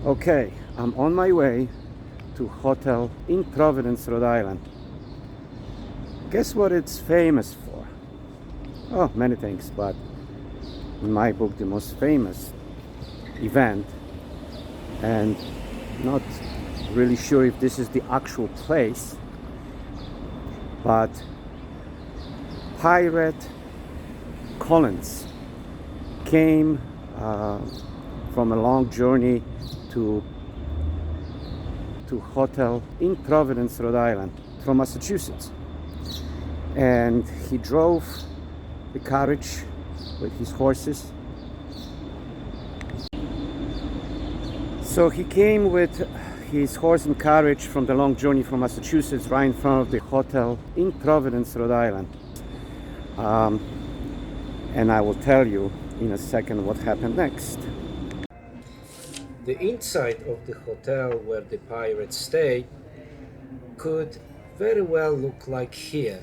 Okay, I'm on my way to hotel in Providence, Rhode Island. Guess what it's famous for? Oh, many things, but in my book, the most famous event, and not really sure if this is the actual place, but Pirate Collins came from a long journey to hotel in Providence, Rhode Island from Massachusetts, and he drove the carriage with his horses. So he came with his horse and carriage from the long journey from Massachusetts right in front of the hotel in Providence, Rhode Island. And I will tell you in a second what happened next. The inside of the hotel where the pirates stayed could very well look like here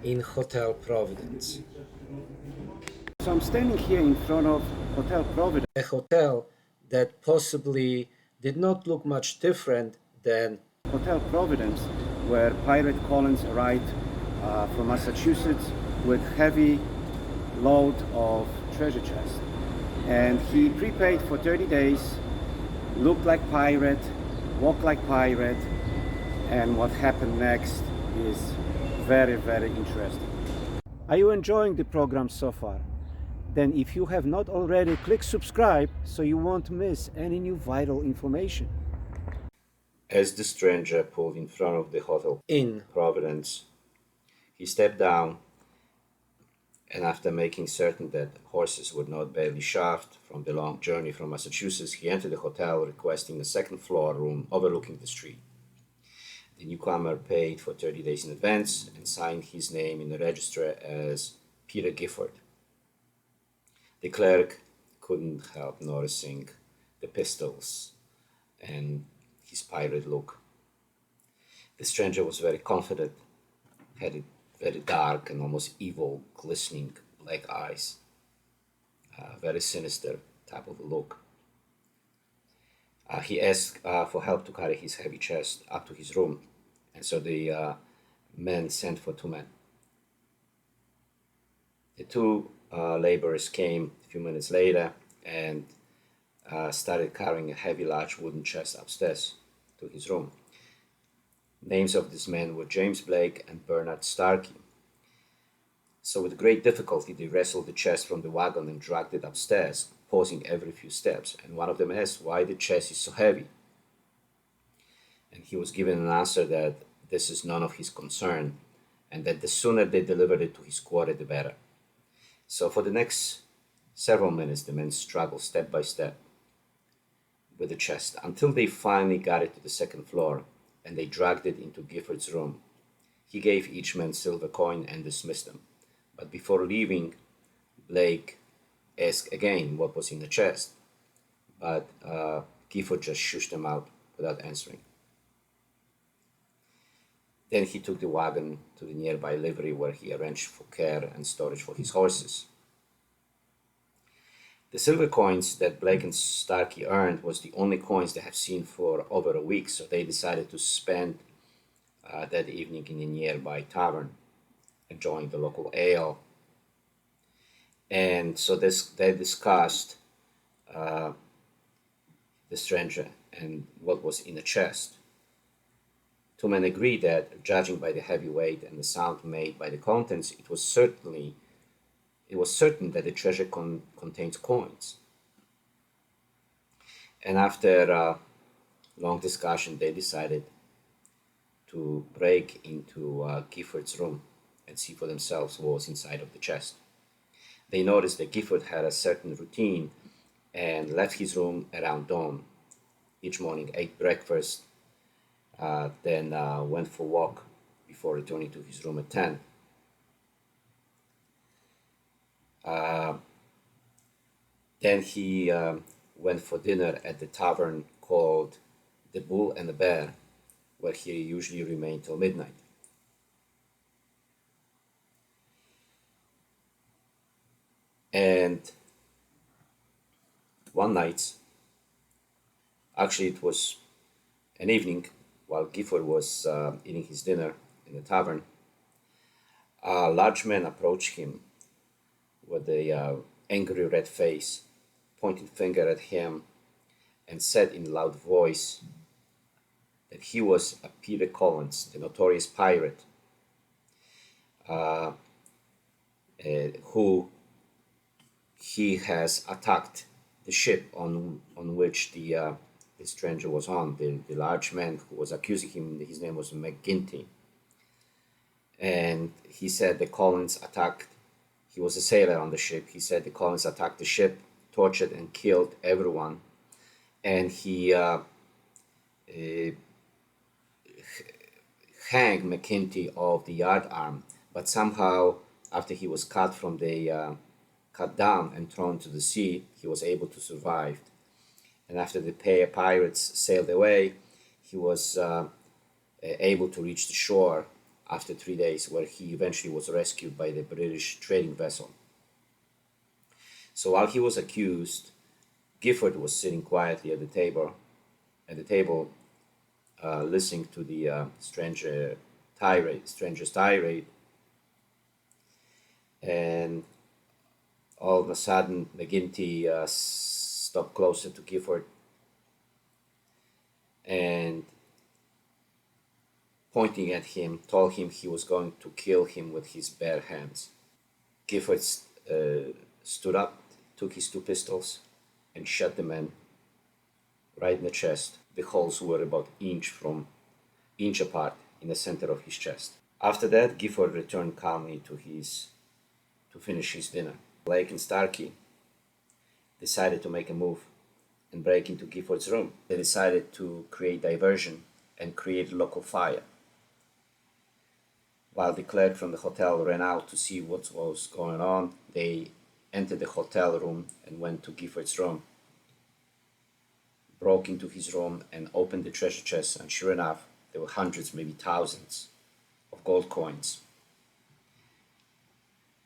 in Hotel Providence. So I'm standing here in front of Hotel Providence, a hotel that possibly did not look much different than Hotel Providence, where Pirate Collins arrived from Massachusetts with heavy load of treasure chest. And he prepaid for 30 days, looked like pirate, walked like pirate, and what happened next is very, very interesting. Are you enjoying the program so far? Then if you have not already, click subscribe so you won't miss any new vital information. As the stranger pulled in front of the hotel in Providence, he stepped down, and after making certain that horses were not badly shushed from the long journey from Massachusetts, he entered the hotel requesting a second floor room overlooking the street. The newcomer paid for 30 days in advance and signed his name in the register as Peter Gifford. The clerk couldn't help noticing the pistols and his pirate look. The stranger was very confident, had a very dark and almost evil, glistening black eyes, very sinister type of a look. He asked for help to carry his heavy chest up to his room, and so the men sent for two men. The two laborers came a few minutes later and started carrying a heavy, large wooden chest upstairs to his room. Names of these men were James Blake and Bernard Starkey. So with great difficulty, they wrestled the chest from the wagon and dragged it upstairs, pausing every few steps. And one of them asked why the chest is so heavy. And he was given an answer that this is none of his concern, and that the sooner they delivered it to his quarter, the better. So for the next several minutes, the men struggled step by step with the chest until they finally got it to the second floor, and they dragged it into Gifford's room. He gave each man silver coin and dismissed them. But before leaving, Blake asked again what was in the chest, but Gifford just shushed them out without answering. Then he took the wagon to the nearby livery where he arranged for care and storage for his horses. The silver coins that Blake and Starkey earned was the only coins they have seen for over a week, so they decided to spend that evening in a nearby tavern, enjoying the local ale. And so they discussed the stranger and what was in the chest. Two men agreed that, judging by the heavy weight and the sound made by the contents, it was certain that the treasure contains coins. And after long discussion, they decided to break into Gifford's room and see for themselves what was inside of the chest. They noticed that Gifford had a certain routine and left his room around dawn. Each morning ate breakfast, then went for a walk before returning to his room at 10. Then he went for dinner at the tavern called the Bull and the Bear, where he usually remained till midnight. And one night, Actually, it was an evening while Gifford was eating his dinner in the tavern. A large man approached him with a angry red face, pointing finger at him, and said in a loud voice that he was a Peter Collins, the notorious pirate, uh, who he has attacked the ship on which the stranger was on. The large man who was accusing him, his name was McGinty, and he said the Collins attacked. He was a sailor on the ship. He said the Collins attacked the ship, tortured and killed everyone, and he hanged McGinty off the yard arm. But somehow, after he was cut down and thrown to the sea, he was able to survive. And after the pirates sailed away, he was able to reach the shore after 3 days, where he eventually was rescued by the British trading vessel. So while he was accused, Gifford was sitting quietly at the table, listening to the stranger's tirade, and all of a sudden, McGinty stopped closer to Gifford and, pointing at him, told him he was going to kill him with his bare hands. Gifford stood up, took his 2 pistols, and shot the man right in the chest. The holes were about inch apart in the center of his chest. After that, Gifford returned calmly to finish his dinner. Blake and Starkey decided to make a move and break into Gifford's room. They decided to create diversion and create a local fire. While the clerk from the hotel ran out to see what was going on, they entered the hotel room and went to Gifford's room, broke into his room and opened the treasure chest, and sure enough, there were hundreds, maybe thousands of gold coins.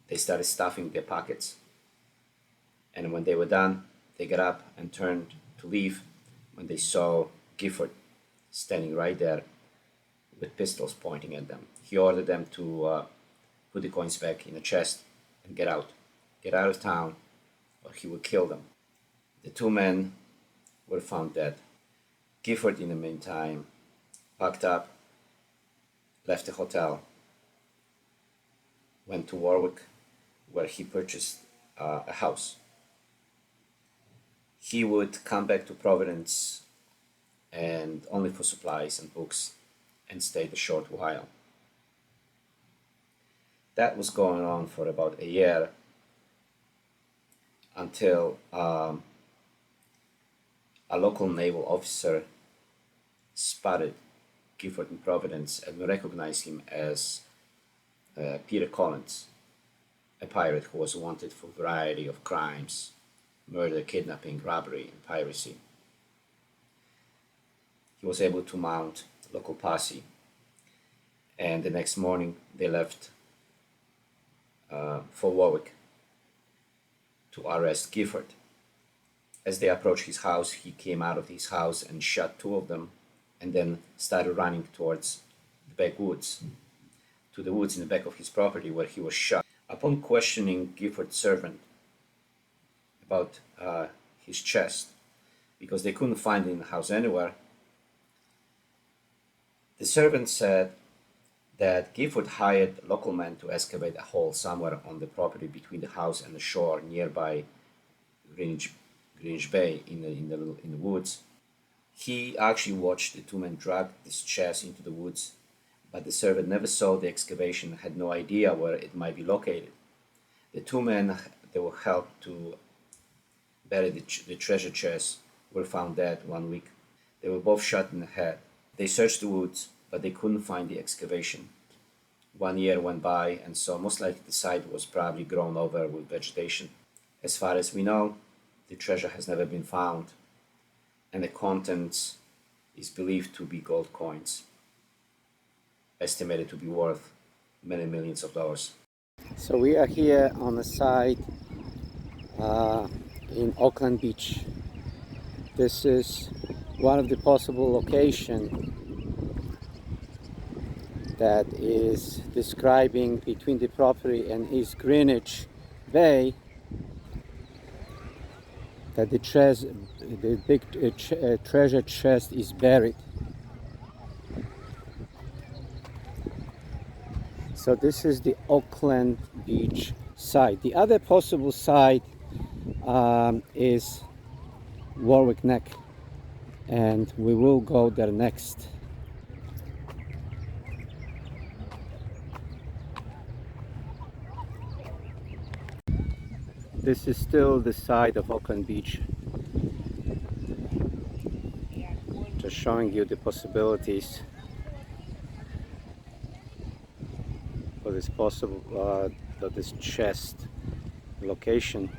They started stuffing their pockets, and when they were done, they got up and turned to leave when they saw Gifford standing right there with pistols pointing at them. He ordered them to put the coins back in the chest and get out of town, or he would kill them. The 2 men were found dead. Gifford, in the meantime, packed up, left the hotel, went to Warwick, where he purchased a house. He would come back to Providence and only for supplies and books, and stayed a short while. That was going on for about a year until a local naval officer spotted Gifford in Providence and recognized him as Peter Collins, a pirate who was wanted for a variety of crimes: murder, kidnapping, robbery, and piracy. He was able to mount a local posse, and the next morning they left for Warwick to arrest Gifford. As they approached his house, he came out of his house and shot 2 of them, and then started running towards the backwoods, to the woods in the back of his property, where he was shot. Upon questioning Gifford's servant about his chest, because they couldn't find it in the house anywhere, the servant said that Gifford hired local men to excavate a hole somewhere on the property between the house and the shore nearby Greenwich Bay in the woods. He actually watched the 2 men drag this chest into the woods, but the servant never saw the excavation, had no idea where it might be located. The 2 men that were helped to bury the treasure chest were found dead 1 week. They were both shot in the head. They searched the woods, but they couldn't find the excavation. 1 year went by, and so most likely the site was probably grown over with vegetation. As far as we know, the treasure has never been found, and the contents is believed to be gold coins, estimated to be worth many millions of dollars. So we are here on the site in Auckland Beach. This is one of the possible location that is describing between the property and East Greenwich Bay, that the big treasure chest is buried. So this is the Auckland Beach side. The other possible side is Warwick Neck, and we will go there next. This is still the side of Auckland Beach. Just showing you the possibilities for this possible this chest location.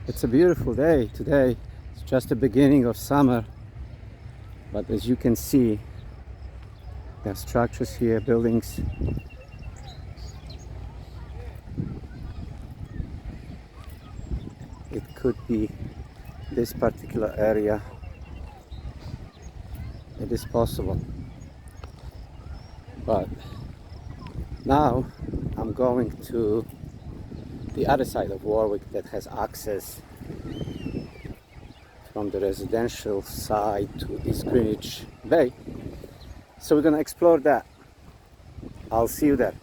It's a beautiful day today. It's just the beginning of summer, but as you can see, there are structures here, buildings. It could be this particular area. It is possible. But now I'm going to the other side of Warwick that has access from the residential side to East Greenwich Bay. So we're going to explore that. I'll see you there.